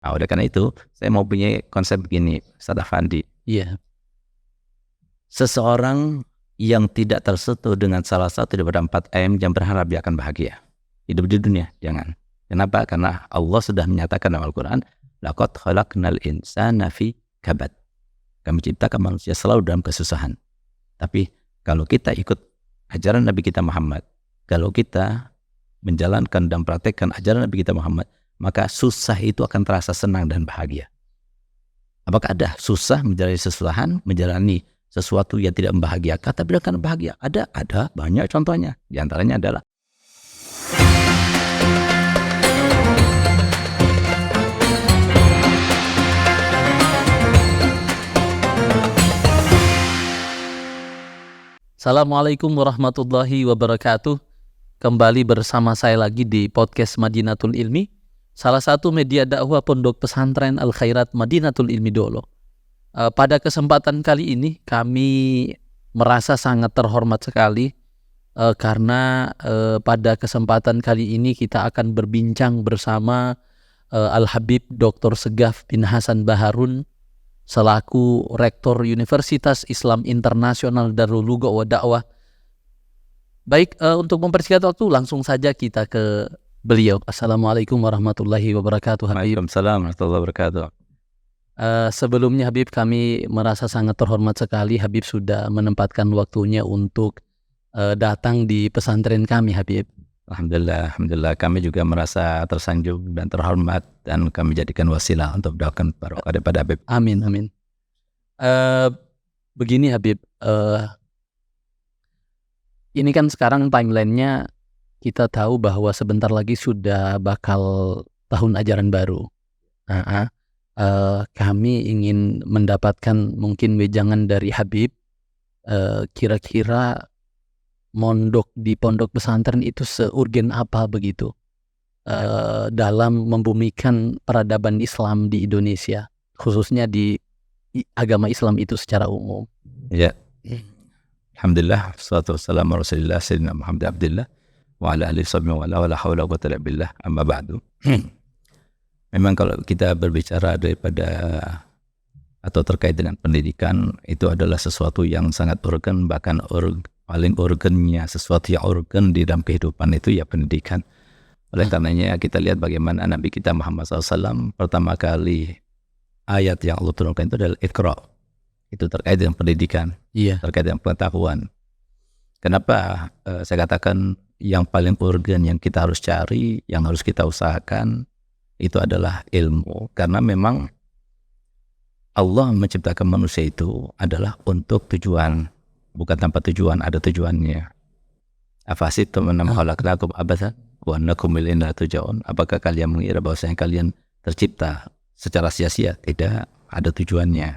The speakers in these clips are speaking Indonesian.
Nah, oleh karena itu, saya mau punya konsep begini, Ustaz Afandi. Iya. Seseorang yang tidak tersentuh dengan salah satu daripada 4 jangan berharap dia akan bahagia. Hidup di dunia, jangan. Kenapa? Karena Allah sudah menyatakan dalam Al-Quran, laqad khalaqnal insana fi kabad. Kami ciptakan manusia selalu dalam kesusahan. Tapi kalau kita ikut ajaran Nabi kita Muhammad, kalau kita menjalankan dan praktekkan ajaran Nabi kita Muhammad, maka susah itu akan terasa senang dan bahagia. Apakah ada susah menjalani kesusahan, menjalani sesuatu yang tidak membahagiakan, tapi akan bahagia? Ada banyak contohnya. Di antaranya adalah Assalamualaikum warahmatullahi wabarakatuh. Kembali bersama saya lagi di podcast Madinatul Ilmi, salah satu media dakwah Pondok Pesantren Al Khairat Madinatul Ilmi Dolo. Pada kesempatan kali ini kami merasa sangat terhormat sekali karena pada kesempatan kali ini kita akan berbincang bersama Al-Habib Dr. Segaf bin Hasan Baharun selaku Rektor Universitas Islam Internasional Darul Lugha wa Dakwah. Baik, untuk mempersingkat waktu langsung saja kita ke beliau. Assalamualaikum warahmatullahi wabarakatuh, Habib. Waalaikumsalam warahmatullahi wabarakatuh. Sebelumnya Habib, kami merasa sangat terhormat sekali Habib sudah menempatkan waktunya untuk datang di pesantren kami, Habib. Alhamdulillah, kami juga merasa tersanjung dan terhormat, dan kami jadikan wasilah untuk doakan barokah daripada Habib. Amin. Begini Habib, ini kan sekarang timelinenya kita tahu bahwa sebentar lagi sudah bakal tahun ajaran baru. Kami ingin mendapatkan mungkin wejangan dari Habib, kira-kira mondok di pondok pesantren itu seurgen apa begitu dalam membumikan peradaban Islam di Indonesia, khususnya di agama Islam itu secara umum. Ya, alhamdulillah, wassalatu wassalamu ala rasulillah sayyidina Muhammad abdillah wa ala alihi wa la hawla wa quwwata illa billah, amma ba'du. Memang kalau kita berbicara daripada atau terkait dengan pendidikan, itu adalah sesuatu yang sangat urgen, bahkan paling urgennya, sesuatu yang urgen di dalam kehidupan itu ya pendidikan. Oleh karenanya kita lihat bagaimana Nabi kita Muhammad SAW pertama kali ayat yang Allah turunkan itu adalah Iqra. Itu terkait dengan pendidikan, terkait dengan pengetahuan. Kenapa saya katakan yang paling urgen yang kita harus cari, yang harus kita usahakan itu adalah ilmu. Karena memang Allah menciptakan manusia itu adalah untuk tujuan, bukan tanpa tujuan, ada tujuannya. Afasittum annama khalaqnakum abatsan wa annakum ilaina turja'un. Apakah kalian mengira bahwasanya kalian tercipta secara sia-sia? Tidak, ada tujuannya.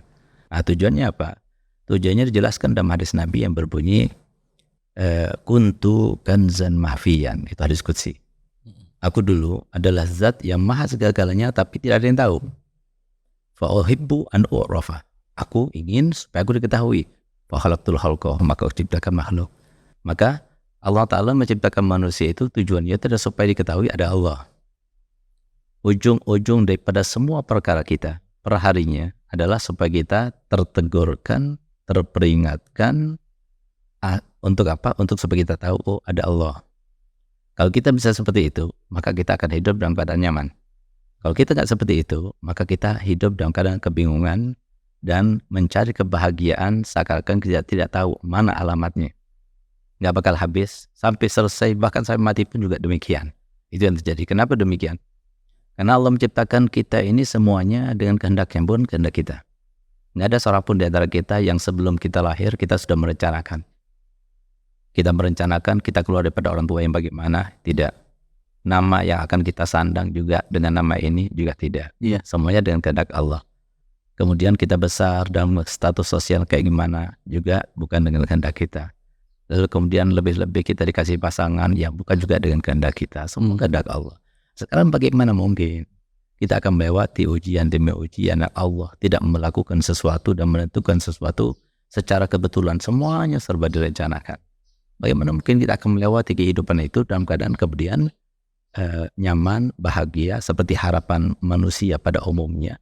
Nah, tujuannya apa? Tujuannya dijelaskan dalam hadis Nabi yang berbunyi kuntu kanzan mahfiyan. Itu hadis qudsi. Aku dulu adalah zat yang maha segala-galanya tapi tidak ada yang tahu. Fa uhibbu an u'rafa. Aku ingin supaya aku diketahui. Fa khalaqtul khalqa, maka aku ciptakan makhluk. Maka Allah Ta'ala menciptakan manusia itu tujuannya adalah supaya diketahui ada Allah. Ujung-ujung daripada semua perkara kita perharinya adalah supaya kita tertegurkan, terperingatkan. Untuk apa? Untuk supaya kita tahu ada Allah. Kalau kita bisa seperti itu, maka kita akan hidup dalam keadaan nyaman. Kalau kita tidak seperti itu, maka kita hidup dalam keadaan kebingungan dan mencari kebahagiaan seakan-akan kita tidak tahu mana alamatnya. Nggak bakal habis sampai selesai, bahkan sampai mati pun juga demikian. Itu yang terjadi. Kenapa demikian? Karena Allah menciptakan kita ini semuanya dengan kehendaknya, pun kehendak kita. Nggak ada seorang pun di antara kita yang sebelum kita lahir kita sudah merencanakan. Kita merencanakan kita keluar daripada orang tua yang bagaimana? Tidak. Nama yang akan kita sandang juga dengan nama ini juga tidak. Semuanya dengan kehendak Allah. Kemudian kita besar dalam status sosial kayak gimana? Juga bukan dengan kehendak kita. Lalu kemudian lebih-lebih kita dikasih pasangan yang bukan juga dengan kehendak kita. Semua kehendak Allah. Sekarang bagaimana mungkin kita akan melewati ujian demi ujian yang Allah tidak melakukan sesuatu dan menentukan sesuatu secara kebetulan? Semuanya serba direncanakan. Bagaimana mungkin kita akan melewati kehidupan itu dalam keadaan kemudian nyaman, bahagia seperti harapan manusia pada umumnya,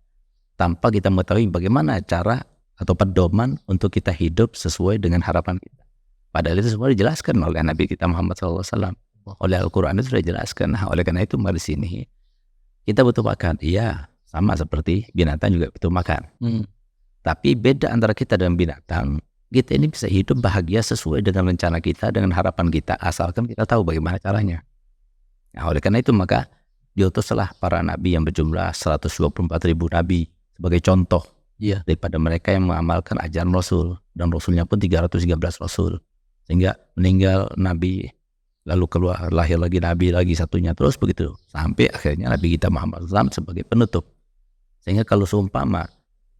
tanpa kita mengetahui bagaimana cara atau pedoman untuk kita hidup sesuai dengan harapan kita. Padahal itu semua dijelaskan oleh Nabi kita Muhammad SAW, oleh Al-Quran itu sudah dijelaskan. Nah, oleh karena itu mari sini kita butuh makan. Iya, sama seperti binatang juga butuh makan. Tapi beda antara kita dan binatang, kita ini bisa hidup bahagia sesuai dengan rencana kita, dengan harapan kita, asalkan kita tahu bagaimana caranya. Nah, oleh karena itu maka diutuslah para nabi yang berjumlah 124.000 nabi sebagai contoh daripada mereka yang mengamalkan ajaran Rasul, dan Rasulnya pun 313 Rasul, sehingga meninggal nabi, lalu keluar lahir lagi nabi lagi satunya, terus begitu sampai akhirnya Nabi kita Muhammad SAW sebagai penutup. Sehingga kalau seumpama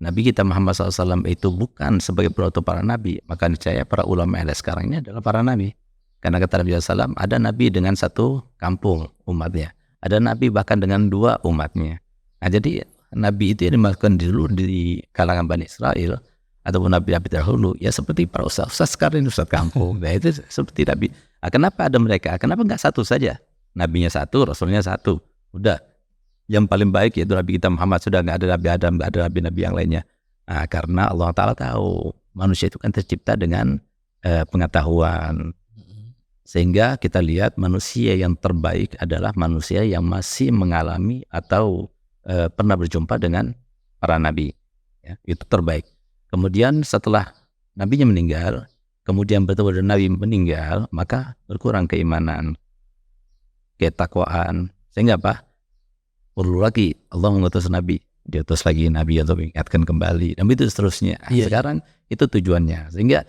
Nabi kita Muhammad SAW itu bukan sebagai penutup para nabi, maka niscaya para ulama yang ada sekarang ini adalah para nabi. Karena kata Nabi SAW, ada nabi dengan satu kampung umatnya, ada nabi bahkan dengan 2 umatnya. Nah, jadi nabi itu yang dimaksudkan dulu di kalangan Bani Israel ataupun nabi-nabi dahulu, ya seperti para ustaz sekarang ini ustaz kampung. Nah, itu seperti nabi. Nah, kenapa ada mereka? Kenapa nggak satu saja? Nabinya satu, Rasulnya satu. Udah. Yang paling baik yaitu Nabi kita Muhammad, sudah nggak ada Nabi Adam, nggak ada nabi-nabi yang lainnya. Nah, karena Allah Ta'ala tahu manusia itu kan tercipta dengan pengetahuan. Sehingga kita lihat manusia yang terbaik adalah manusia yang masih mengalami atau pernah berjumpa dengan para nabi. Ya, itu terbaik. Kemudian setelah nabinya meninggal, kemudian bertemu dengan nabi meninggal, maka berkurang keimanan, ketakwaan. Sehingga apa? Perlu lagi Allah mengutus nabi, diutus lagi nabi untuk mengingatkan kembali, dan itu seterusnya. Sekarang itu tujuannya. Sehingga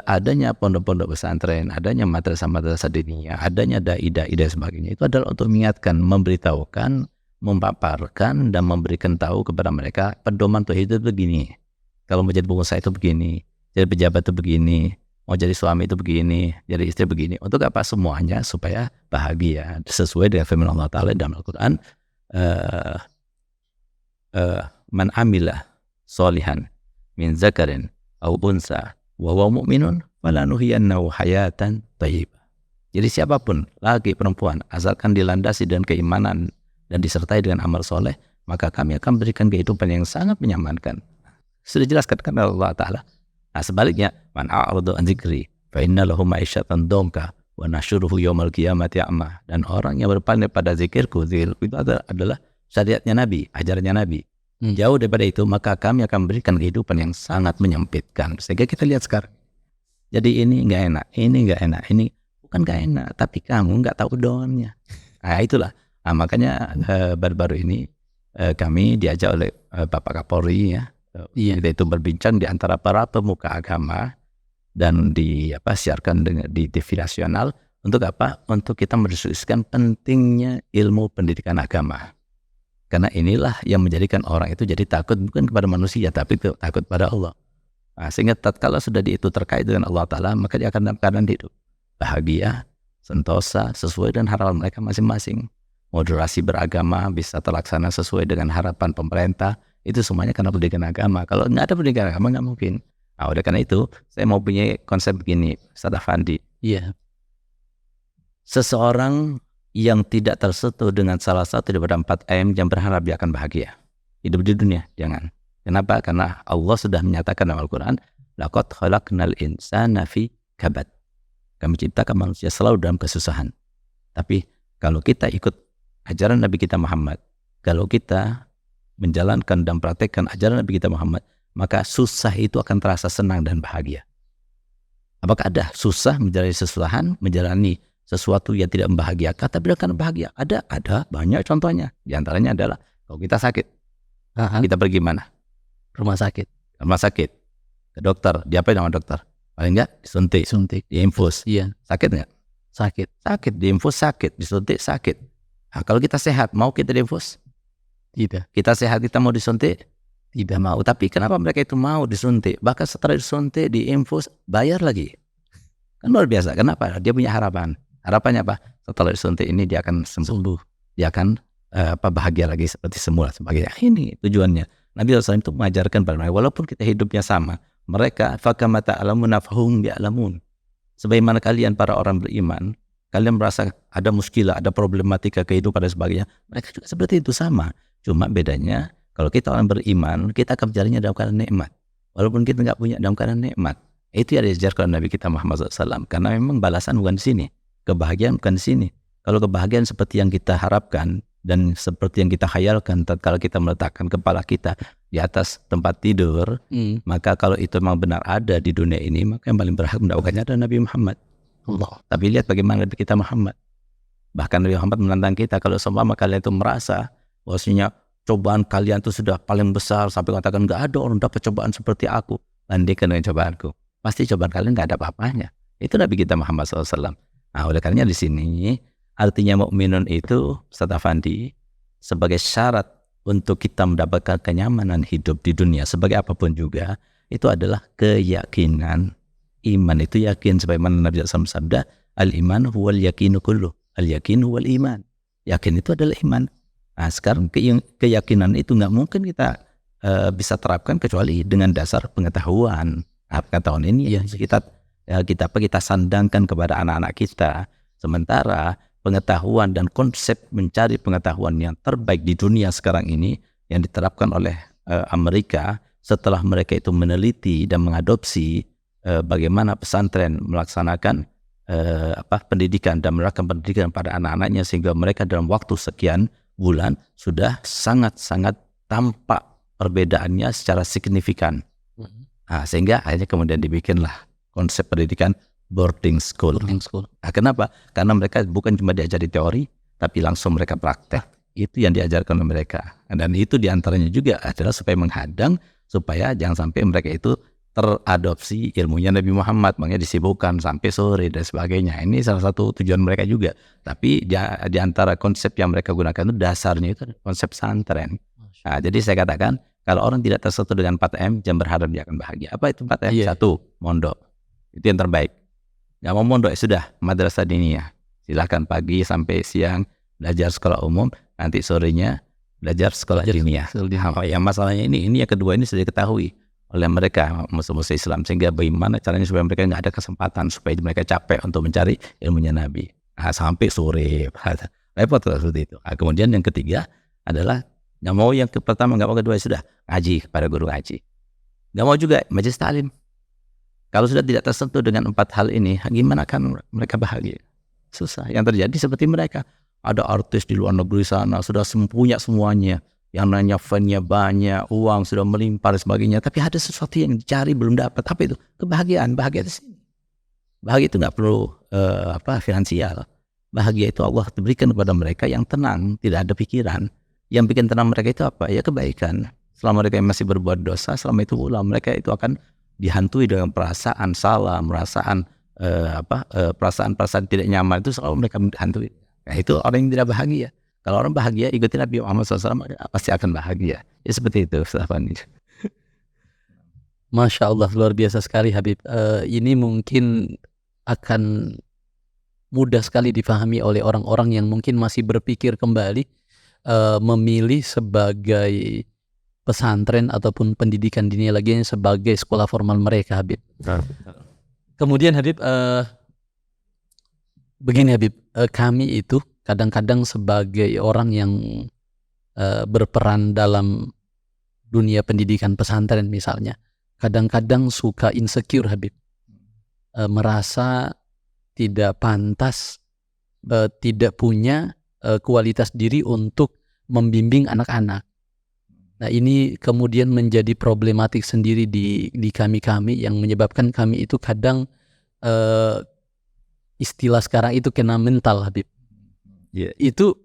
adanya pondok-pondok pesantren, adanya madrasah-madrasah diniyah, adanya dai-dai dan sebagainya, itu adalah untuk mengingatkan, memberitahukan, memaparkan, dan memberikan tahu kepada mereka pedoman tauhid itu begini. Kalau mau jadi pengusaha itu begini, jadi pejabat itu begini, mau jadi suami itu begini, jadi istri begini. Untuk apa? Semuanya supaya bahagia sesuai dengan firman Allah Ta'ala dalam Al-Quran. Man amila solihan min zakarin au unsa wa huwa mu'minun falanuhyiyannahu hayatan thayyibah. Jadi siapapun, laki perempuan, asalkan dilandasi dengan keimanan dan disertai dengan amal soleh, maka kami akan berikan kehidupan yang sangat menyenangkan. Sudah jelaskan karena Allah Ta'ala. Nah, sebaliknya, man a'radu an dzikri fa inna lahu ma'isyatan dhanka wa nasyuruhu yaumal qiyamati a'ma. Dan orang yang berpaling pada zikirku itu adalah syariatnya Nabi, ajarannya Nabi. Jauh daripada itu, maka kami akan berikan kehidupan yang sangat menyempitkan. Sehingga kita lihat sekarang, jadi ini nggak enak, ini nggak enak, ini bukan nggak enak, tapi kamu nggak tahu doanya. Nah, itulah. Nah, makanya baru-baru ini kami diajak oleh Bapak Kapolri, ya, kita itu berbincang di antara para pemuka agama dan siarkan di TV nasional. Untuk apa? Untuk kita mendiskusikan pentingnya ilmu pendidikan agama. Karena inilah yang menjadikan orang itu jadi takut bukan kepada manusia, tapi takut pada Allah. Nah, sehingga tatkala sudah itu terkait dengan Allah Ta'ala, maka dia akan dalam keadaan hidup bahagia, sentosa, sesuai dengan harapan mereka masing-masing. Moderasi beragama bisa terlaksana sesuai dengan harapan pemerintah. Itu semuanya karena pendidikan agama. Kalau nggak ada pendidikan agama nggak mungkin. Nah, oleh karena itu saya mau punya konsep begini, Ustaz Afandi. Seseorang yang tidak tersentuh dengan salah satu daripada 4 AM yang berharap dia akan bahagia hidup di dunia, jangan. Kenapa? Karena Allah sudah menyatakan dalam Al-Quran, laqad khalaqnal insana fi kabad. Kami ciptakan manusia selalu dalam kesusahan. Tapi kalau kita ikut ajaran Nabi kita Muhammad, kalau kita menjalankan dan praktekkan ajaran Nabi kita Muhammad, maka susah itu akan terasa senang dan bahagia. Apakah ada susah menjalani kesusahan, menjalani sesuatu yang tidak membahagiakan tapi akan bahagia? Ada banyak contohnya. Di antaranya adalah kalau kita sakit, kita pergi mana? Rumah sakit, ke dokter. Diapain sama dokter? Paling enggak disuntik, diinfus. Sakit enggak? Sakit, diinfus sakit, disuntik sakit. Nah, kalau kita sehat, mau kita diinfus? Tidak. Kita sehat, kita mau disuntik? Tidak mau. Tapi kenapa mereka itu mau disuntik? Bahkan setelah disuntik, diinfus, bayar lagi. Kan luar biasa. Kenapa? Dia punya harapan. Harapannya apa? Setelah disuntik ini dia akan sembuh. Dia akan bahagia lagi seperti semula. Sebagainya. Ini tujuannya. Nabi SAW itu mengajarkan pada mereka, walaupun kita hidupnya sama, mereka fakama ta'lamun fahum ya'lamun. Sebagaimana kalian para orang beriman, kalian merasa ada muskilah, ada problematika kehidupan dan sebagainya, mereka juga seperti itu sama. Cuma bedanya kalau kita orang beriman, kita akan mencarinya dalam keadaan nikmat. Walaupun kita nggak punya dalam keadaan nikmat. Itu yang diajarkan Nabi kita Muhammad SAW. Karena memang balasan bukan di sini, kebahagiaan bukan di sini. Kalau kebahagiaan seperti yang kita harapkan dan seperti yang kita khayalkan tatkala kita meletakkan kepala kita di atas tempat tidur, maka kalau itu memang benar ada di dunia ini, maka yang paling berhak mendapatkannya adalah Nabi Muhammad. Allah. Tapi lihat bagaimana Nabi kita Muhammad. Bahkan Nabi Muhammad menantang kita, kalau seumpama kalian itu merasa bahwasanya cobaan kalian itu sudah paling besar sampai katakan nggak ada orang dapat cobaan seperti aku, bandingkan dengan cobaanku, pasti cobaan kalian nggak ada apa-apanya. Itu Nabi kita Muhammad SAW. Nah, oleh karenanya di sini artinya mukminun itu, Ustaz Afandi, sebagai syarat untuk kita mendapatkan kenyamanan hidup di dunia sebagai apapun juga, itu adalah keyakinan. Iman itu yakin, sebagaimana Nabi SAW sabda, al-iman huwal yakinu kullu, al-yakin huwal iman. Yakin itu adalah iman. Nah, sekarang keyakinan itu nggak mungkin kita bisa terapkan kecuali dengan dasar pengetahuan. Nah, pengetahuan ini kita sandangkan kepada anak-anak kita. Sementara pengetahuan dan konsep mencari pengetahuan yang terbaik di dunia sekarang ini yang diterapkan oleh Amerika setelah mereka itu meneliti dan mengadopsi bagaimana pesantren melaksanakan pendidikan dan melakukan pendidikan pada anak-anaknya, sehingga mereka dalam waktu sekian bulan sudah sangat-sangat tampak perbedaannya secara signifikan. Nah, sehingga akhirnya kemudian dibikinlah konsep pendidikan boarding school. Nah, kenapa? Karena mereka bukan cuma diajari teori, tapi langsung mereka praktek. Itu yang diajarkan oleh mereka. Dan itu diantaranya juga adalah supaya menghadang, supaya jangan sampai mereka itu teradopsi ilmunya Nabi Muhammad, makanya disibukkan sampai sore dan sebagainya. Ini salah satu tujuan mereka juga. Tapi di antara konsep yang mereka gunakan itu dasarnya itu konsep pesantren. Nah, jadi saya katakan kalau orang tidak tersentuh dengan 4M, jangan berharap dia akan bahagia. Apa itu 4M? Satu, mondok. Itu yang terbaik. Nggak mau mondok, ya sudah, madrasah diniyah. Silakan pagi sampai siang belajar sekolah umum, nanti sorenya belajar sekolah diniyah. Yang masalahnya ini yang kedua ini sudah diketahui oleh mereka musuh-musuh Islam, sehingga bagaimana caranya supaya mereka nggak ada kesempatan, supaya mereka capek untuk mencari ilmunya Nabi. Nah, sampai sore, repot seperti itu. Nah, kemudian yang ketiga adalah nggak mau yang pertama, nggak mau kedua, sudah ngaji pada guru ngaji. Nggak mau juga majelis taklim. Kalau sudah tidak tersentuh dengan 4 hal ini, gimana kan mereka bahagia? Susah. Yang terjadi seperti mereka. Ada artis di luar negeri sana sudah punya semuanya. Yang nanya fan-nya banyak, uang sudah melimpah dan sebagainya. Tapi ada sesuatu yang dicari belum dapat. Apa itu? Kebahagiaan. Bahagia di sini. Bahagia itu nggak perlu finansial. Bahagia itu Allah berikan kepada mereka yang tenang, tidak ada pikiran. Yang bikin tenang mereka itu apa? Ya kebaikan. Selama mereka masih berbuat dosa, selama itu pula mereka itu akan dihantui dengan perasaan salah, perasaan tidak nyaman, itu selalu mereka dihantui. Nah, itu orang yang tidak bahagia. Kalau orang bahagia, ikuti Nabi Muhammad SAW, pasti akan bahagia. Ya seperti itu, Ustaz Fandi. Masya Allah, luar biasa sekali Habib. Ini mungkin akan mudah sekali difahami oleh orang-orang yang mungkin masih berpikir kembali memilih sebagai pesantren ataupun pendidikan diniyah lagi sebagai sekolah formal mereka, Habib. Kemudian Habib, begini Habib, kami itu kadang-kadang sebagai orang yang berperan dalam dunia pendidikan pesantren misalnya, kadang-kadang suka insecure Habib, merasa tidak pantas, tidak punya kualitas diri untuk membimbing anak-anak. Nah, ini kemudian menjadi problematik sendiri di kami yang menyebabkan kami itu kadang istilah sekarang itu kena mental Habib. Itu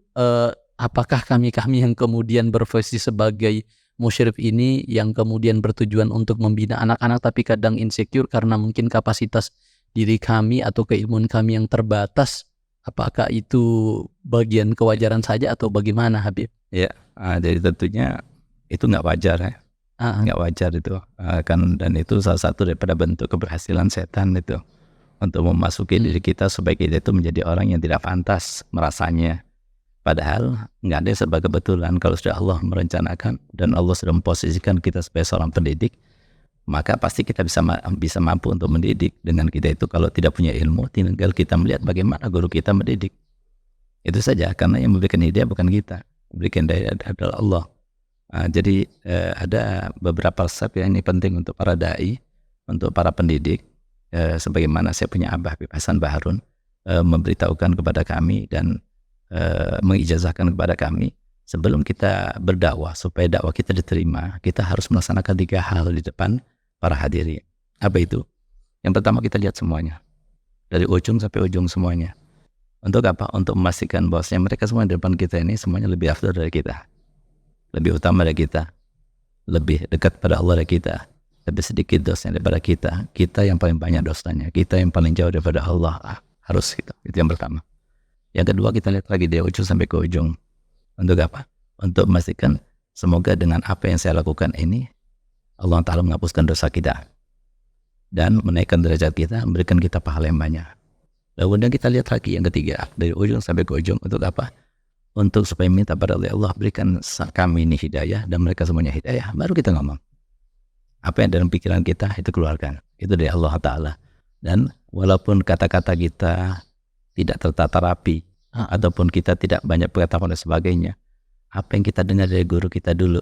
apakah kami yang kemudian berfungsi sebagai musyrif ini yang kemudian bertujuan untuk membina anak-anak tapi kadang insecure karena mungkin kapasitas diri kami atau keilmuan kami yang terbatas, apakah itu bagian kewajaran saja atau bagaimana Habib? Ya, jadi tentunya itu nggak wajar ya, nggak wajar itu kan, dan itu salah satu daripada bentuk keberhasilan setan itu untuk memasuki diri kita supaya kita itu menjadi orang yang tidak pantas merasanya. Padahal nggak ada serba kebetulan. Kalau sudah Allah merencanakan dan Allah sudah memposisikan kita sebagai seorang pendidik, maka pasti kita bisa mampu untuk mendidik. Dengan kita itu kalau tidak punya ilmu, tinggal kita melihat bagaimana guru kita mendidik. Itu saja, karena yang memberikan hidayah bukan kita, memberikan hidayah adalah Allah. Jadi ada beberapa resep yang ini penting untuk para dai, untuk para pendidik. Sebagaimana saya punya Abah Habib Hasan Baharun memberitahukan kepada kami dan mengijazahkan kepada kami, sebelum kita berdakwah, supaya dakwah kita diterima, kita harus melaksanakan 3 hal di depan para hadirin. Apa itu? Yang pertama, kita lihat semuanya, dari ujung sampai ujung semuanya. Untuk apa? Untuk memastikan bahwasanya mereka semua di depan kita ini semuanya lebih afdal dari kita, lebih utama dari kita, lebih dekat pada Allah dari kita, lebih sedikit dosanya daripada kita. Kita yang paling banyak dosanya, kita yang paling jauh daripada Allah. Harus gitu. Itu yang pertama. Yang kedua, kita lihat lagi dari ujung sampai ke ujung. Untuk apa? Untuk memastikan semoga dengan apa yang saya lakukan ini, Allah Ta'ala menghapuskan dosa kita dan menaikkan derajat kita, memberikan kita pahala yang banyak. Kemudian kita lihat lagi yang ketiga, dari ujung sampai ke ujung. Untuk apa? Untuk supaya minta pada Allah, berikan kami ini hidayah dan mereka semuanya hidayah. Baru kita ngomong. Apa yang dalam pikiran kita, itu keluarkan. Itu dari Allah Ta'ala. Dan walaupun kata-kata kita tidak tertata rapi, ataupun kita tidak banyak pengetahuan dan sebagainya, apa yang kita dengar dari guru kita dulu,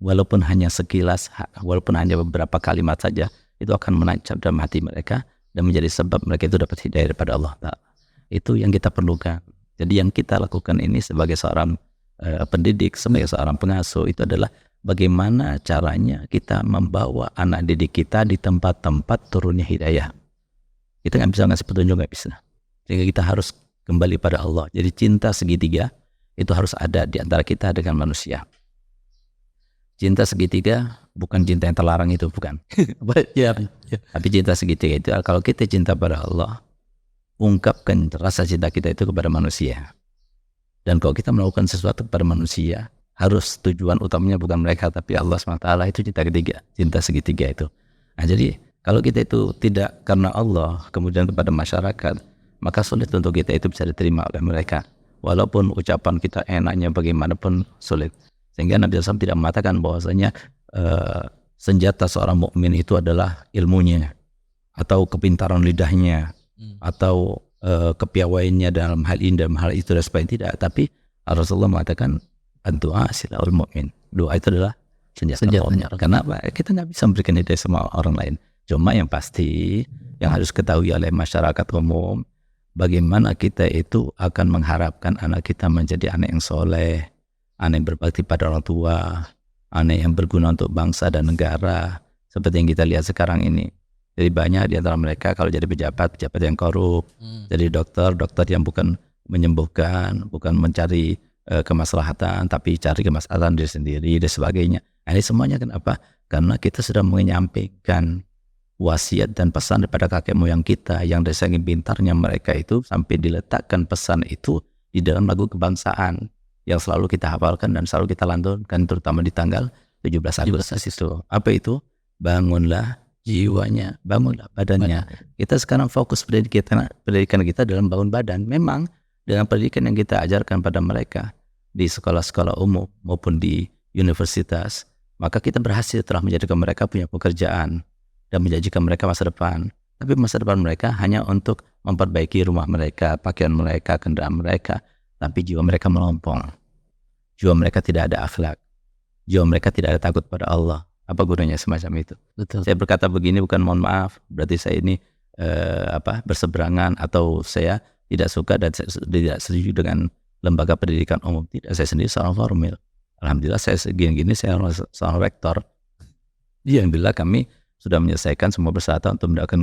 walaupun hanya sekilas, walaupun hanya beberapa kalimat saja, itu akan menancap dalam hati mereka dan menjadi sebab mereka itu dapat hidayah daripada Allah Ta'ala. Itu yang kita perlukan. Jadi yang kita lakukan ini sebagai seorang pendidik, sebagai seorang pengasuh, itu adalah bagaimana caranya kita membawa anak didik kita di tempat-tempat turunnya hidayah. Kita nggak bisa ngasih petunjuk, nggak bisa. Sehingga kita harus kembali pada Allah. Jadi cinta segitiga itu harus ada di antara kita dengan manusia. Cinta segitiga bukan cinta yang terlarang, itu bukan. Tapi cinta segitiga itu kalau kita cinta pada Allah, ungkapkan rasa cinta kita itu kepada manusia. Dan kalau kita melakukan sesuatu kepada manusia, harus tujuan utamanya bukan mereka tapi Allah SWT. Itu cinta ketiga, cinta segitiga itu. Nah, jadi kalau kita itu tidak karena Allah kemudian kepada masyarakat, maka sulit untuk kita itu bisa diterima oleh mereka. Walaupun ucapan kita enaknya bagaimanapun sulit. Sehingga Nabi SAW tidak mengatakan bahwasanya senjata seorang mukmin itu adalah ilmunya, atau kepintaran lidahnya, atau kepiawaiannya dalam hal ini, dalam hal itu, dan sebagainya. Tidak. Tapi Rasulullah mengatakan doa silahul mukmin. Doa itu adalah senjatanya. Kenapa? Kita nggak bisa memberikan hidayah sama orang lain. Cuma yang pasti yang harus ketahui oleh masyarakat umum, bagaimana kita itu akan mengharapkan anak kita menjadi anak yang soleh, anak yang berbakti pada orang tua, anak yang berguna untuk bangsa dan negara, seperti yang kita lihat sekarang ini. Jadi banyak di antara mereka kalau jadi pejabat yang korup, jadi dokter yang bukan menyembuhkan, bukan mencari kemaslahatan, tapi cari kemaslahatan diri sendiri dan sebagainya. Nah, ini semuanya kenapa? Karena kita sudah menyampaikan wasiat dan pesan daripada kakek moyang kita yang dari saking pintarnya mereka itu sampai diletakkan pesan itu di dalam lagu kebangsaan yang selalu kita hafalkan dan selalu kita lantunkan, terutama di tanggal 17 Agustus itu. Apa itu? Bangunlah jiwanya, bangunlah badannya. Kita sekarang fokus pendidikan kita dalam bangun badan. Memang dengan pendidikan yang kita ajarkan pada mereka di sekolah-sekolah umum maupun di universitas, maka kita berhasil telah menjadikan mereka punya pekerjaan dan menjanjikan mereka masa depan. Tapi masa depan mereka hanya untuk memperbaiki rumah mereka, pakaian mereka, kendaraan mereka. Tapi jiwa mereka melompong. Jiwa mereka tidak ada akhlak. Jiwa mereka tidak ada takut pada Allah. Apa gunanya semacam itu? Betul. Saya berkata begini bukan mohon maaf, berarti saya ini berseberangan atau saya tidak suka dan tidak setuju dengan lembaga pendidikan umum. Tidak, saya sendiri seorang formil. Alhamdulillah saya segini-gini, saya seorang rektor. Alhamdulillah kami sudah menyelesaikan semua persyaratan untuk mendapatkan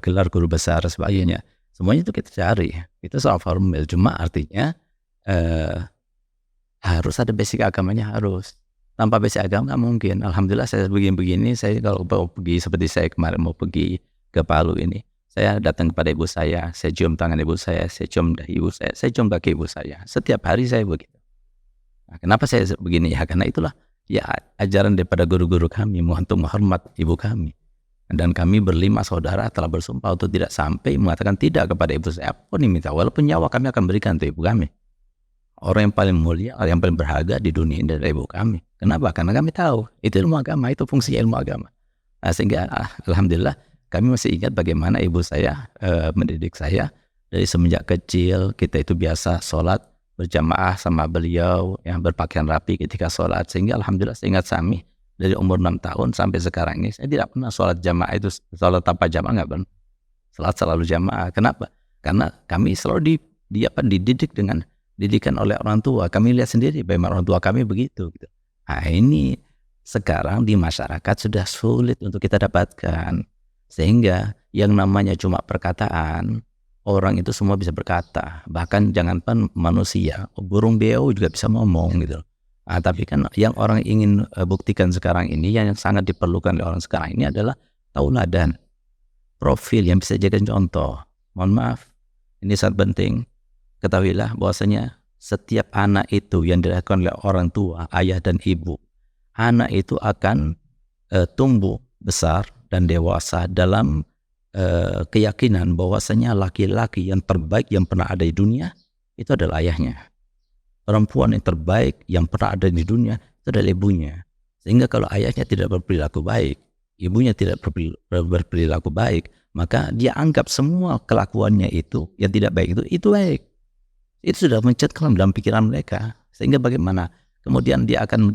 gelar guru besar sebagainya. Semuanya itu kita cari. Itu soal formil. Cuma artinya harus ada basic agamanya, harus. Tanpa basic agama nggak mungkin. Alhamdulillah saya begini-begini. Saya kalau mau pergi seperti saya kemarin mau pergi ke Palu ini, saya datang kepada ibu saya cium tangan ibu saya cium dahi ibu saya cium kaki ibu saya. Setiap hari saya begitu. Nah, kenapa saya begini? Ya karena itulah ya ajaran daripada guru-guru kami untuk menghormat ibu kami. Dan kami berlima saudara telah bersumpah untuk tidak sampai mengatakan tidak kepada ibu saya. Apapun yang minta, walaupun nyawa kami akan berikan untuk ibu kami. Orang yang paling mulia, orang yang paling berharga di dunia ini adalah ibu kami. Kenapa? Karena kami tahu itu ilmu agama, itu fungsi ilmu agama. Sehingga alhamdulillah kami masih ingat bagaimana ibu saya mendidik saya dari semenjak kecil. Kita itu biasa sholat berjamaah sama beliau, yang berpakaian rapi ketika sholat, sehingga alhamdulillah saya ingat Sami dari umur 6 tahun sampai sekarang ini saya tidak pernah sholat jamaah itu, sholat tanpa jamaah nggak pernah, sholat selalu jamaah. Kenapa? Karena kami selalu dididik dengan didikan oleh orang tua. Kami lihat sendiri bagaimana orang tua kami begitu gitu. Nah ini sekarang di masyarakat sudah sulit untuk kita dapatkan, sehingga yang namanya cuma perkataan, orang itu semua bisa berkata, bahkan jangankan manusia, burung beo juga bisa ngomong gitu. Tapi kan yang orang ingin buktikan sekarang ini, yang sangat diperlukan oleh orang sekarang ini adalah tauladan, profil yang bisa jadi contoh. Mohon maaf, ini sangat penting. Ketahuilah bahwasanya setiap anak itu yang dilakukan oleh orang tua, ayah dan ibu, anak itu akan tumbuh besar dan dewasa dalam keyakinan bahwasanya laki-laki yang terbaik yang pernah ada di dunia itu adalah ayahnya. Perempuan yang terbaik yang pernah ada di dunia itu adalah ibunya. Sehingga kalau ayahnya tidak berperilaku baik, ibunya tidak berperilaku baik, maka dia anggap semua kelakuannya itu yang tidak baik itu baik. Itu sudah mencetlam dalam pikiran mereka. Sehingga bagaimana kemudian dia akan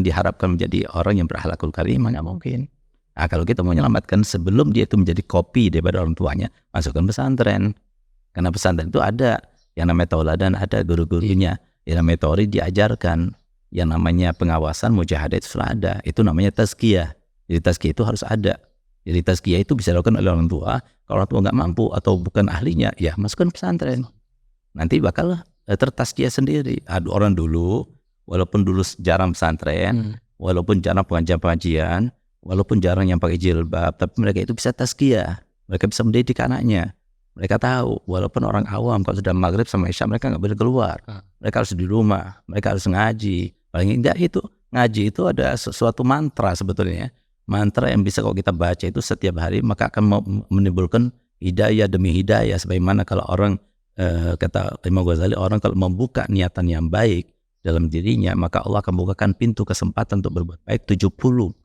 diharapkan menjadi orang yang berakhlakul karimah? Nggak mungkin. Kalau kita mau menyelamatkan sebelum dia itu menjadi kopi daripada orang tuanya, masukkan pesantren. Karena pesantren itu ada yang namanya tauladan, ada guru-gurunya. Yang namanya teori diajarkan. Yang namanya pengawasan, mujahadah itu sudah ada. Itu namanya tazkiyah. Jadi tazkiyah itu harus ada. Jadi tazkiyah itu bisa dilakukan oleh orang tua. Kalau orang tua nggak mampu atau bukan ahlinya, ya masukkan pesantren. Nanti bakal tertazkiyah sendiri. Orang dulu, walaupun dulu jarang pesantren, walaupun jarang pengajian, walaupun jarang yang pakai jilbab, tapi mereka itu bisa tazkiyah. Mereka bisa mendidik anaknya. Mereka tahu, walaupun orang awam kalau sudah maghrib sama isya mereka nggak boleh keluar. Mereka harus di rumah, mereka harus ngaji. Paling enggak itu ngaji itu ada sesuatu mantra sebetulnya. Mantra yang bisa kalau kita baca itu setiap hari maka akan menimbulkan hidayah demi hidayah. Sebagaimana kalau orang kata Imam Ghazali, orang kalau membuka niatan yang baik dalam dirinya, maka Allah akan bukakan pintu kesempatan untuk berbuat baik 70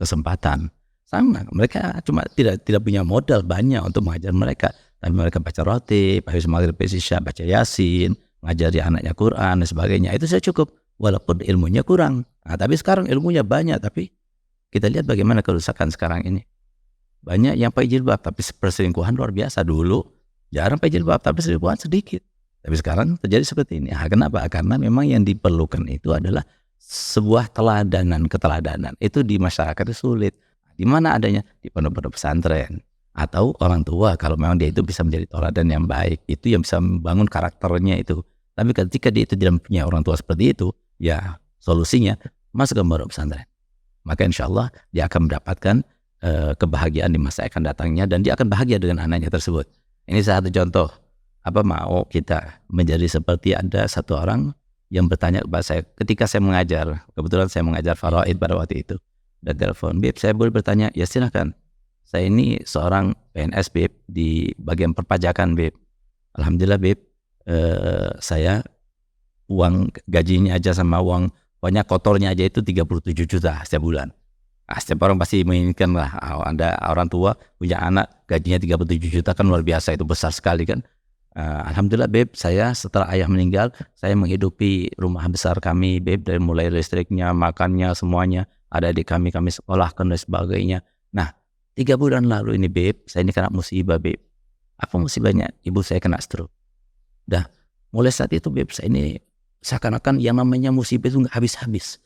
kesempatan. Sama, mereka cuma tidak punya modal banyak untuk mengajar mereka. Tapi mereka baca roti, habis maghrib isya baca yasin, ngajari anaknya Quran dan sebagainya. Itu sudah cukup, walaupun ilmunya kurang. Tapi sekarang ilmunya banyak, tapi kita lihat bagaimana kerusakan sekarang ini. Banyak yang pakai jilbab, tapi perselingkuhan luar biasa. Dulu jarang pakai jilbab, tapi perselingkuhan sedikit. Tapi sekarang terjadi seperti ini. Kenapa? Karena memang yang diperlukan itu adalah sebuah keteladanan. Itu di masyarakat itu sulit. Di mana adanya? Di pondok-pondok pesantren. Atau orang tua, kalau memang dia itu bisa menjadi teladan yang baik. Itu yang bisa membangun karakternya itu. Tapi ketika dia itu tidak punya orang tua seperti itu, ya solusinya masuk ke pondok pesantren. Maka insya Allah dia akan mendapatkan kebahagiaan di masa akan datangnya. Dan dia akan bahagia dengan anaknya tersebut. Ini satu contoh. Apa mau kita menjadi seperti ada satu orang yang bertanya kepada saya ketika saya mengajar, kebetulan saya mengajar faraid pada waktu itu, dan telepon, Bib saya boleh bertanya? Ya silakan, saya ini seorang PNS Bib di bagian perpajakan Bib. Alhamdulillah Bib, saya uang gajinya aja sama uang banyak kotornya aja itu 37 juta setiap bulan. Setiap orang pasti menginginkan lah, ada orang tua punya anak gajinya 37 juta kan luar biasa, itu besar sekali kan. Alhamdulillah Beb, saya setelah ayah meninggal, saya menghidupi rumah besar kami Beb, dari mulai listriknya, makannya, semuanya, ada adik kami sekolahkan dan sebagainya. Nah 3 bulan lalu ini Beb, saya ini kena musibah Beb. Apa musibahnya? Ibu saya kena stroke. Dah mulai saat itu Beb, saya ini seakan-akan yang namanya musibah itu nggak habis-habis.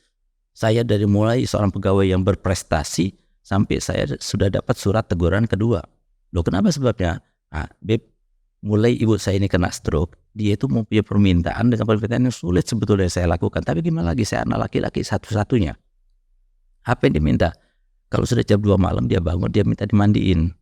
Saya dari mulai seorang pegawai yang berprestasi sampai saya sudah dapat surat teguran kedua. Loh kenapa sebabnya? Beb, mulai ibu saya ini kena stroke, dia itu mempunyai permintaan dengan permintaan yang sulit sebetulnya saya lakukan. Tapi gimana lagi, saya anak laki-laki satu-satunya. Apa yang diminta? Kalau sudah jam 2 malam dia bangun, dia minta dimandiin.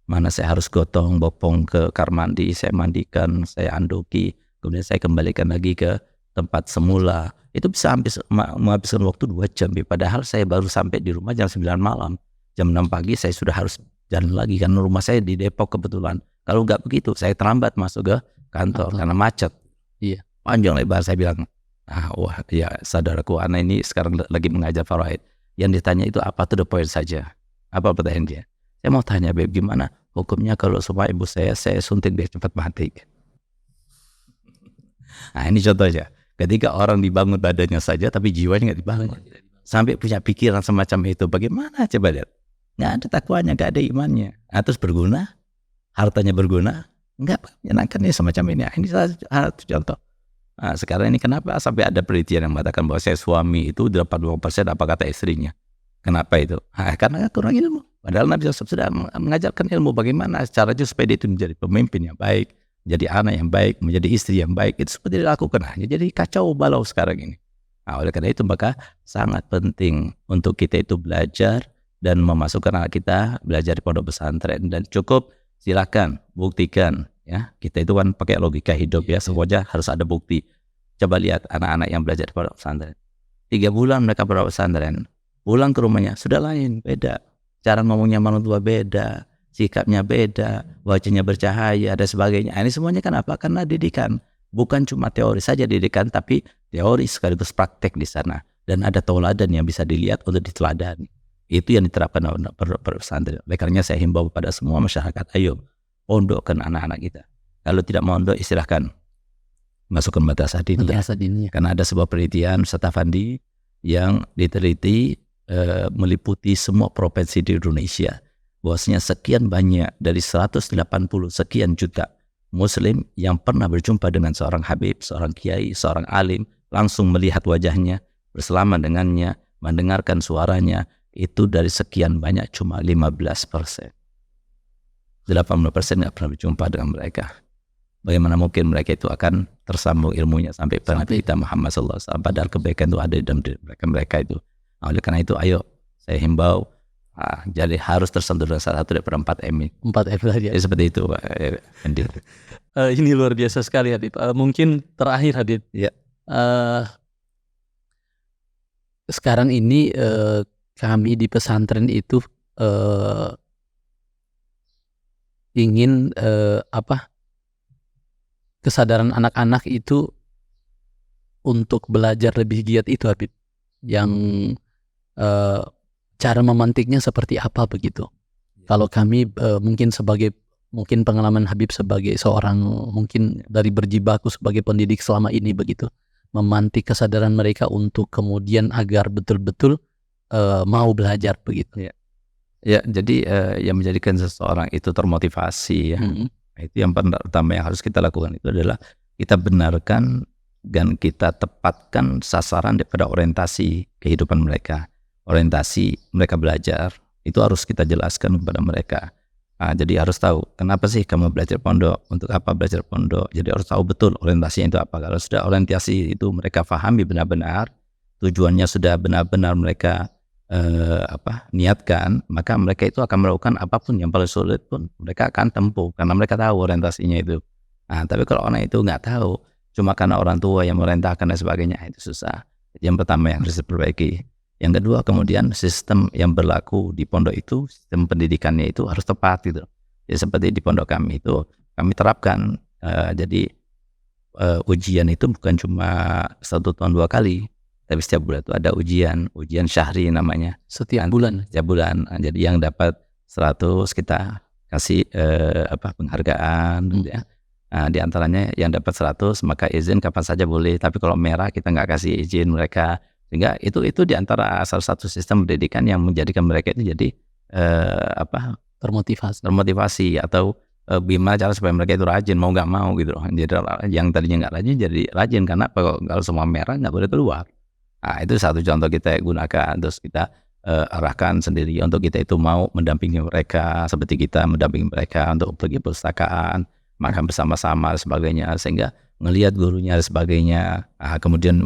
Mana saya harus gotong, bopong ke kamar mandi, saya mandikan, saya andoki, kemudian saya kembalikan lagi ke tempat semula. Itu bisa menghabiskan waktu 2 jam. Padahal saya baru sampai di rumah jam 9 malam. Jam 6 pagi saya sudah harus jalan lagi, karena rumah saya di Depok kebetulan. Kalau nggak begitu, saya terlambat masuk ke kantor karena macet. Iya. Panjang lebar, saya bilang, wah ya saudaraku, anak ini sekarang lagi mengajar faraid. Yang ditanya itu apa, to the point saja. Apa pertanyaan dia? Saya mau tanya Habib, gimana hukumnya kalau sama ibu saya suntik biar cepat mati? Nah ini contohnya, ketika orang dibangun badannya saja tapi jiwanya nggak dibangun, sampai punya pikiran semacam itu, bagaimana coba lihat? Nggak ada takwanya, nggak ada imannya. Terus berguna, hartanya berguna, nggak menyenangkan ya semacam ini. Ini salah satu contoh. Nah, sekarang ini kenapa sampai ada penelitian yang mengatakan bahwa saya suami itu 80% apa kata istrinya? Kenapa itu? Karena kurang ilmu. Padahal Nabi SAW sudah mengajarkan ilmu bagaimana caranya supaya dia itu menjadi pemimpin yang baik, jadi anak yang baik, menjadi istri yang baik. Itu seperti dilakukan. Jadi kacau balau sekarang ini. Oleh karena itu maka sangat penting untuk kita itu belajar dan memasukkan anak kita belajar di pondok pesantren. Dan cukup silakan buktikan ya. Kita itu kan pakai logika hidup ya, semuanya harus ada bukti. Coba lihat anak-anak yang belajar di pondok pesantren. 3 bulan mereka pondok pesantren, pulang ke rumahnya sudah lain, beda. Cara ngomongnya orang tua beda, sikapnya beda, wajahnya bercahaya dan sebagainya. Ini semuanya kan apa? Karena didikan. Bukan cuma teori saja didikan, tapi teori sekaligus praktek di sana. Dan ada tauladan yang bisa dilihat untuk diteladani. Itu yang diterapkan oleh pesantren. Oleh karenanya saya himbau kepada semua masyarakat, ayo pondokkan anak-anak kita. Kalau tidak mondok, istilahkan masukkan madrasah diniyah. Karena ada sebuah penelitian Ustaz Afandi yang diteliti meliputi semua provinsi di Indonesia, bahwasanya sekian banyak dari 180 sekian juta muslim yang pernah berjumpa dengan seorang habib, seorang kiai, seorang alim, langsung melihat wajahnya, bersalaman dengannya, mendengarkan suaranya, itu dari sekian banyak cuma 15%. 80% nggak pernah berjumpa dengan mereka. Bagaimana mungkin mereka itu akan tersambung ilmunya sampai Nabi kita Muhammad SAW, padahal kebaikan itu ada di dalam diri mereka itu. Oleh karena itu ayo saya himbau, jadi harus tersentuh dengan salah satu daripada 4M. 4M saja. Seperti itu Pak Andi. Ini luar biasa sekali Habib. Mungkin terakhir Habib. Ya. Sekarang ini kami di pesantren itu ingin kesadaran anak-anak itu untuk belajar lebih giat itu Habib. Yang cara memantiknya seperti apa begitu? Kalau kami mungkin pengalaman Habib sebagai seorang mungkin dari berjibaku sebagai pendidik selama ini begitu, memantik kesadaran mereka untuk kemudian agar betul-betul mau belajar begitu. Ya, jadi yang menjadikan seseorang itu termotivasi ya. Itu yang pertama yang harus kita lakukan itu adalah kita benarkan dan kita tepatkan sasaran daripada orientasi kehidupan mereka. Orientasi mereka belajar itu harus kita jelaskan kepada mereka. Jadi harus tahu kenapa sih kamu belajar pondok, untuk apa belajar pondok. Jadi harus tahu betul orientasinya itu apa. Kalau sudah orientasi itu mereka pahami benar-benar, tujuannya sudah benar-benar mereka niatkan, maka mereka itu akan melakukan apapun yang paling sulit pun mereka akan tempuh karena mereka tahu orientasinya itu. Tapi kalau orang itu nggak tahu, cuma karena orang tua yang merintahkan dan sebagainya, itu susah. Yang pertama yang harus diperbaiki. Yang kedua kemudian sistem yang berlaku di pondok itu, sistem pendidikannya itu harus tepat gitu. Jadi seperti di pondok kami itu kami terapkan, jadi ujian itu bukan cuma 1 tahun 2 kali, tapi setiap bulan itu ada ujian syahri namanya. Setiap bulan? Setiap bulan. Jadi yang dapat 100 kita kasih penghargaan gitu ya. Di antaranya yang dapat 100 maka izin kapan saja boleh, tapi kalau merah kita nggak kasih izin mereka. Sehingga itu di antara salah satu sistem pendidikan yang menjadikan mereka itu jadi termotivasi atau gimana cara supaya mereka itu rajin mau nggak mau gitu loh. Jadi yang tadinya nggak rajin jadi rajin karena kalau semua merah nggak boleh keluar. Itu satu contoh kita gunakan, terus kita arahkan sendiri untuk kita itu mau mendampingi mereka seperti kita mendampingi mereka untuk pergi perpustakaan, makan bersama-sama dan sebagainya, sehingga ngelihat gurunya dan sebagainya, kemudian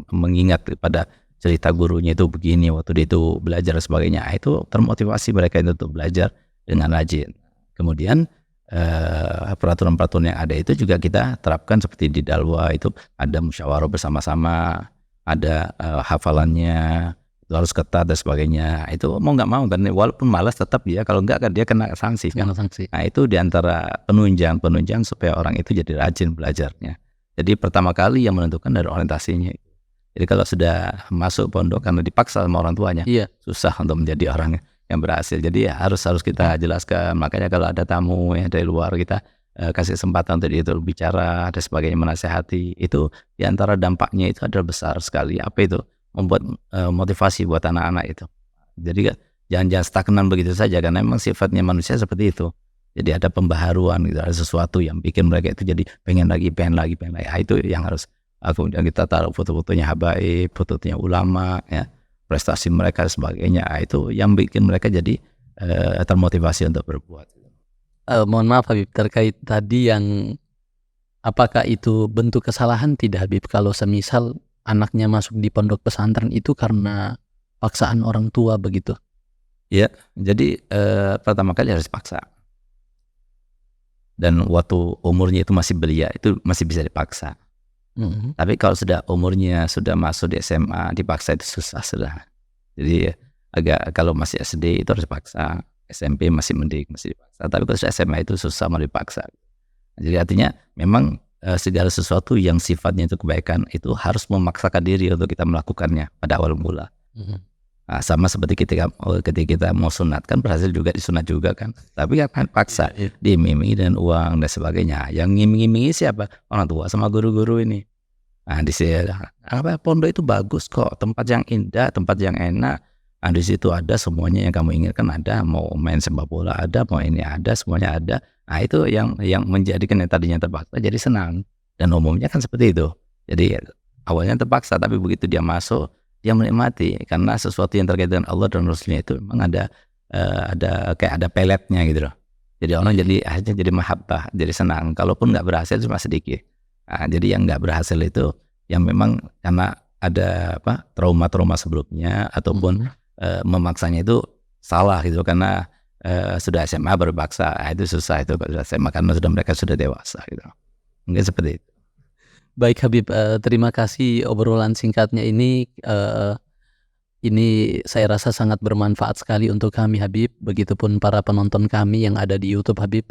mengingat pada cerita gurunya itu begini waktu dia itu belajar dan sebagainya, itu termotivasi mereka itu untuk belajar dengan rajin. Kemudian peraturan-peraturan yang ada itu juga kita terapkan seperti di Dalwa itu ada musyawarah bersama-sama, ada hafalannya itu harus ketat dan sebagainya. Itu mau nggak mau kan, walaupun malas tetap dia, kalau nggak kan dia kena sanksi kan? Itu diantara penunjang supaya orang itu jadi rajin belajarnya. Jadi pertama kali yang menentukan dari orientasinya. Jadi kalau sudah masuk pondok karena dipaksa sama orang tuanya, susah untuk menjadi orang yang berhasil. Jadi harus kita jelaskan. Makanya kalau ada tamu yang dari luar, kita kasih kesempatan untuk dia itu bicara dan sebagainya, menasehati. Itu diantara dampaknya itu adalah besar sekali. Apa itu? Membuat motivasi buat anak-anak itu. Jadi jangan stagnan begitu saja, karena memang sifatnya manusia seperti itu. Jadi ada pembaharuan gitu, ada sesuatu yang bikin mereka itu jadi pengen lagi. Itu yang harus. Kemudian kita taruh foto-fotonya habaib, fotonya ulama, ya, prestasi mereka dan sebagainya. Itu yang bikin mereka jadi termotivasi untuk berbuat. Mohon maaf Habib, terkait tadi yang apakah itu bentuk kesalahan tidak Habib kalau semisal anaknya masuk di pondok pesantren itu karena paksaan orang tua begitu? Ya, jadi pertama kali harus paksa. Dan waktu umurnya itu masih belia, itu masih bisa dipaksa. Tapi kalau sudah umurnya sudah masuk di SMA, dipaksa itu susah sudah. Jadi kalau masih SD itu harus dipaksa, SMP masih mending, masih dipaksa. Tapi kalau sudah SMA itu susah mau dipaksa. Jadi artinya memang segala sesuatu yang sifatnya itu kebaikan itu harus memaksakan diri untuk kita melakukannya pada awal mula. Nah, sama seperti ketika kita mau sunat, kan berhasil juga disunat juga kan, tapi kan paksa, diiming-imingi dengan uang dan sebagainya. Yang ngiming-imingi siapa? Orang tua sama guru-guru ini. Nah, di sini pondok itu bagus kok, tempat yang indah, tempat yang enak. Nah, di situ ada semuanya yang kamu inginkan, ada, mau main sepak bola ada, mau ini ada, semuanya ada. Nah, itu yang menjadikan yang tadinya terpaksa jadi senang. Dan umumnya kan seperti itu. Jadi awalnya terpaksa, tapi begitu dia masuk, dia menikmati, karena sesuatu yang terkait dengan Allah dan Rasulnya itu memang ada kayak ada peletnya gitu loh. Jadi orang akhirnya jadi mahabbah, jadi senang. Kalaupun nggak berhasil cuma sedikit. Nah, jadi yang nggak berhasil itu yang memang karena ada trauma sebelumnya ataupun memaksanya itu salah gitu, karena sudah SMA baru paksa. Nah, itu susah itu kalau sudah SMA, karena mereka sudah dewasa gitu. Mungkin seperti itu. Baik Habib, terima kasih obrolan singkatnya ini. Ini saya rasa sangat bermanfaat sekali untuk kami Habib, begitupun para penonton kami yang ada di YouTube Habib.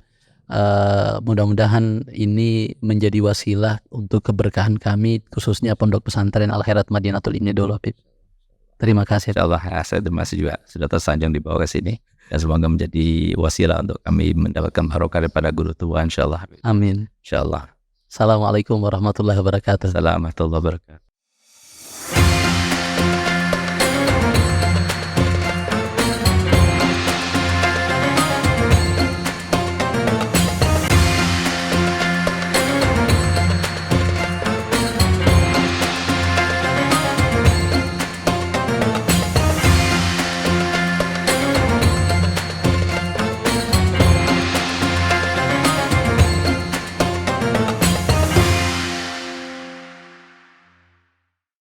Mudah-mudahan ini menjadi wasilah untuk keberkahan kami, khususnya Pondok Pesantren Al-Khairat Madinatul Ilmi dulu Habib. Terima kasih. Insyaallah saya termasuk juga sudah tersanjung dibawa ke sini, dan semoga menjadi wasilah untuk kami mendapatkan barokah daripada guru tua insyaallah. Amin. Insyaallah. Assalamualaikum warahmatullahi wabarakatuh. Assalamualaikum warahmatullahi wabarakatuh.